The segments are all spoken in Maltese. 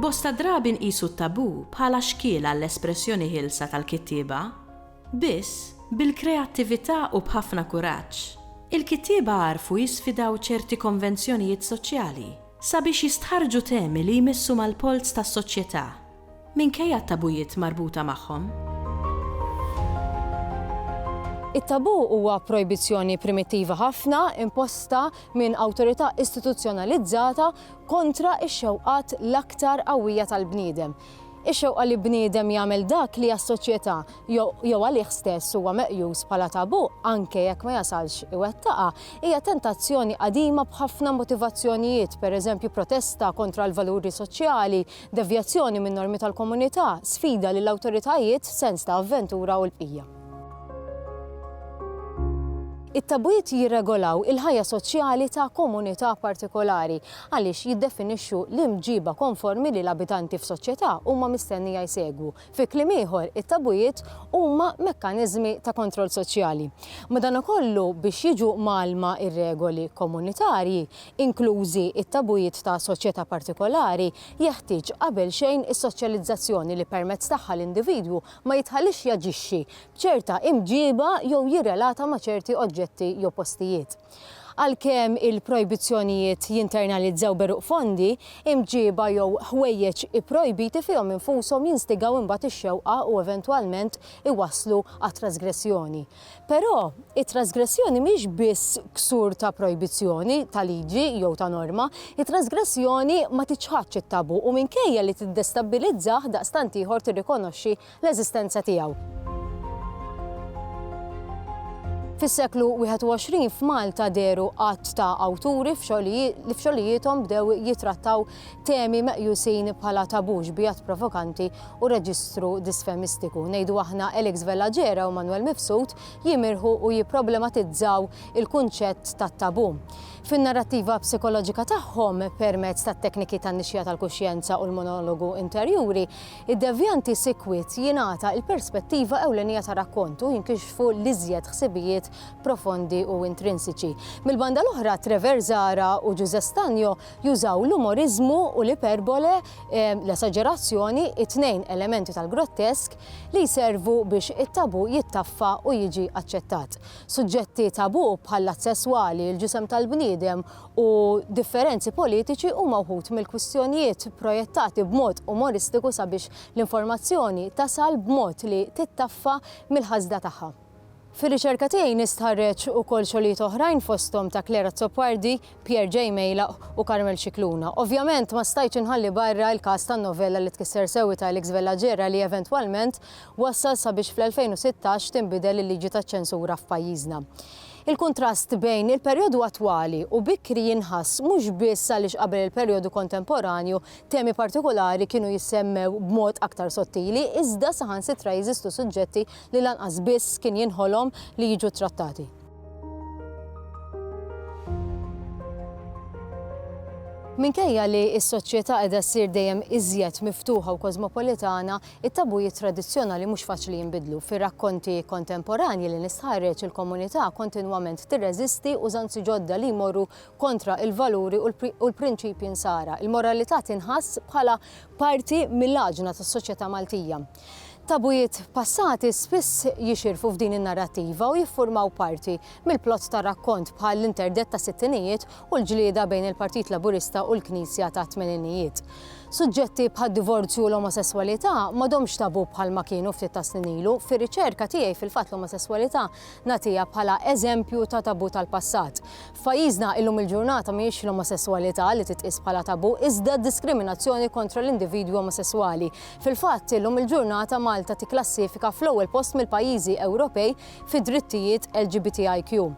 Bosta drabi nqisu t-tabu bħala xkiel għall-espressjoni ħilsa tal-kittieba, biss bil-kreattività u b'ħafna kuraġġ. Il-kittieba għarfu jisfidaw ċerti konvenzjonijiet soċjali sabiex jistħarġu temi li jmissu mal-polz tas-soċjetà minkejja t-tabujiet marbuta magħhom. It-tabu huwa projbizzjoni primittiva ħafna imposta minn awtorità istituzzjonalizzata kontra x-xewqat l-aktar qawwija tal-bniedem. Ix-xewqa li bniedem jagħmel dak li għas-soċjetà jew għalih stess huwa meqjus bħala tabu anke jekk ma jasalx iwettaqa hija tentazzjoni qadima b'ħafna motivazzjonijiet, pereżempju protesta kontra l-valuri soċjali, devjazzjoni minn normi tal-komunità, sfida lill-awtoritajiet, sens ta' avventura u l-bqija. It-tabujiet jirregolaw il-ħajja soċjali ta' komunità partikolari għaliex jiddefinixxu l-imġiba konformi li l-abitanti f'soċjetà huma mistennija jsegwu. Fi kliem ieħor, it-tabujiet huma mekkaniżmi ta' kontroll soċjali. Madankollu biex jiġu malma ir-regoli komunitarji, inklużi it-tabujiet ta' soċjetà partikolari, jeħtieġ qabel xejn is-soċjalizzazzjoni li permezz tagħha l-individwu ma jitħallix jaġixxi b'ċerta imġiba jew jirrelata ma' ċerti oġġetti jew postijiet. Għalkemm il-projbizzjonijiet jinternalizzaw beruq fondi, imġiba jew ħwejjeġ ipprojbiti fihom infushom jinstigaw imbagħad ix-xewqa u eventwalment iwasslu għat-trasgressjoni. Però it-trasgressjoni mhix biss ksur ta' projbizzjoni ta' liġi jew ta' norma, it-trasgressjoni ma tiċħadx it-tabu u minkejja li tiddestabilizzah daqstant ieħor tirrikonoxxi l-eżistenza tiegħu. Fis-seklu 21 f'Malta deru qatt ta' awturi li f'xogħlijiethom bdew jitrattaw temi meqjusin bħala tabux bijat provokanti u reġistru disfemistiku. Ngħidu aħna Elix Vellagera u Manuel Mifsud jimirħu u jipproblematizzaw il-kunċett tat-tabu. Fin-narrattiva psikoloġika tagħhom permezz tat-tekniki tan-nixja tal-kuxjenza u l-monologu interjuri, id-devjanti sikwit jingħata l-perspettiva ewlenija ta' rakkontu jinkixfu l-iżjed ħsibijiet profondi u intrinsiċi. Mill-banda l-oħra Trevor Zara u Giuseppe Stagno jużaw l-umorizmu u l-iperbole, l-esagerazzjoni, it-tnejn elementi tal-grottesk li jservu biex it-tabu jittaffa u jiġi aċċettat. Suġġetti tabu bħall-att sesswali, il-ġisem tal-bniedem u differenzi politiċi huma wħud mill-kwistjonijiet projettati b'mod umoristiku sabiex l-informazzjoni tasal b'mod li tittaffa mill-ħażda tagħha. Fir-riċerka tiegħi nistħarreġ ukoll xogħlijiet oħrajn fosthom ta' Clara Zoppardi, Pierre J. Mejla u Carmel Cicluna. Ovvjament ma stajtx inħalli barra l-każ tan-novella li tkisser sewwi ta' Elix Vellagera li eventwalment wassal sabiex fl-2016 tinbidel il-liġi taċ-ċensura f'pajjiżna. Il-kuntrast bejn il-perjodu attwali u bikri jinħass mhux biss għaliex qabel il-perjodu kontemporanju temi partikolari kienu jissemmew b'mod aktar sottili, iżda saħansitra jeżistu suġġetti li lanqas biss kien jinħolhom li jiġu trattati. Minkejja li s-soċjetà qiegħda ssir dejjem iżjed miftuħa u kosmopolitana, it-tabujiet tradizzjonali mhux faċli jinbidlu. Fir-rakkonti kontemporanji li nistħarreġ il-komunità kontinwament tirreżisti użanzi ġodda li jmorru kontra il-valuri u l-prinċipji nsara. Il-moralità tinħass bħala parti mill-aġna tas-soċjetà Maltija. Tabujiet passati spiss jixirfu f'din in-narrattiva u jiffurmaw parti mill-plott ta' rakkont bħal l-interdett ta' sittinijiet u l-ġlieda bejn il-Partit Laburista u l-Knisja ta' tmeninijiet. Suġġetti bħad divorzju u l-omosessualità m'għadhomx tabu bħalma kienu ftit ta' snin ilu. Fir-riċerka tiegħi fil-fatt l-omosessualità nagħtiha bħala eżempju ta' tabu tal-passat. F'pajjiżna illum il-ġurnata mhijiex l-omosessualità li titqis bħala tabu iżda d-diskriminazzjoni kontra l-individwi omosessuali. Fil-fatt illum il-ġurnata Malta tikklassifika fl-ewwel post mill-pajjiżi Ewropej fi drittijiet LGBTIQ.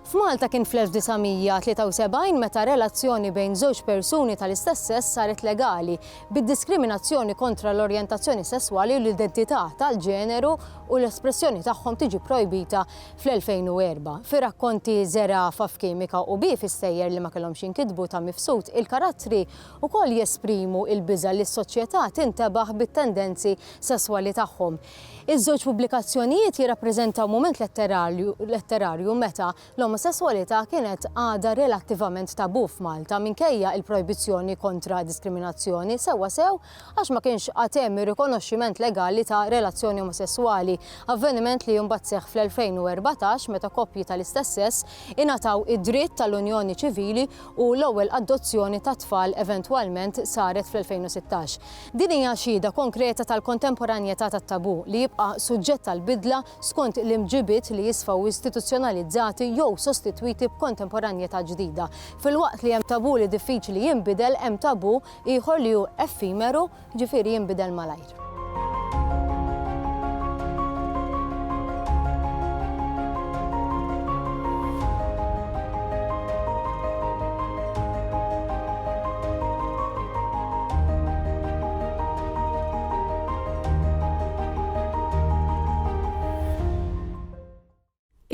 F'Malta kien fl-1973 meta relazzjoni bejn żewġ persuni tal-istess sess saret legali bid-diskriminazzjoni kontra l-orjentazzjoni sesswali u l-identità tal-ġeneru u l-espressjoni tagħhom tiġi projbita fl-2004. Fi rakkonti Zera f'Kimika u Bi fis-sejjer li ma kellhomx jinkitbu ta' mifsud, il-karattri wkoll jesprimu l-biża' li s-soċjetà tintebaħ bit-tendenzi sesswali tagħhom. Iż-żewġ pubblikazzjonijiet jirrappreżentaw mument letterarju meta l-omosessualità kienet għada relattivament tabu f'Malta minkejja il-projbizzjoni kontra diskriminazzjoni sew għax ma kienx għad hemm ir-rikonoxximent legali ta' relazzjoni omosessuali, avveniment li mbagħad seħħ fl-2014 meta koppji tal-istess sess ingħataw id-dritt tal-unjoni ċivili u l-ewwel adozzjoni ta' tfal eventwalment saret fl-2016. Din hija xhieda konkreta tal-kontemporanjetà tat-tabu li jibqa' suġġett tal-bidla skont l-imġibiet li jisfaw istituzzjonalizzati jew sostitwiti b'kontemporanjetà ġdida. Fil-waqt li hemm tabu li diffiċli jinbidel, hemm tabu ieħor li hu effimeru, ġifieri jinbidel malajr.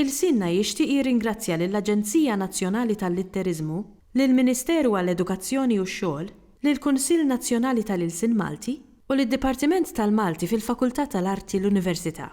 Il-Sinna jixtieq jirringrazzja lill-Aġenzija Nazzjonali tal-Litterizmu, lill-Ministeru għall-Edukazzjoni u x-Xogħol, lill-Kunsill Nazzjonali tal-Ilsien Malti u lid-Dipartiment tal-Malti fil-Fakultà tal-Arti l-Università.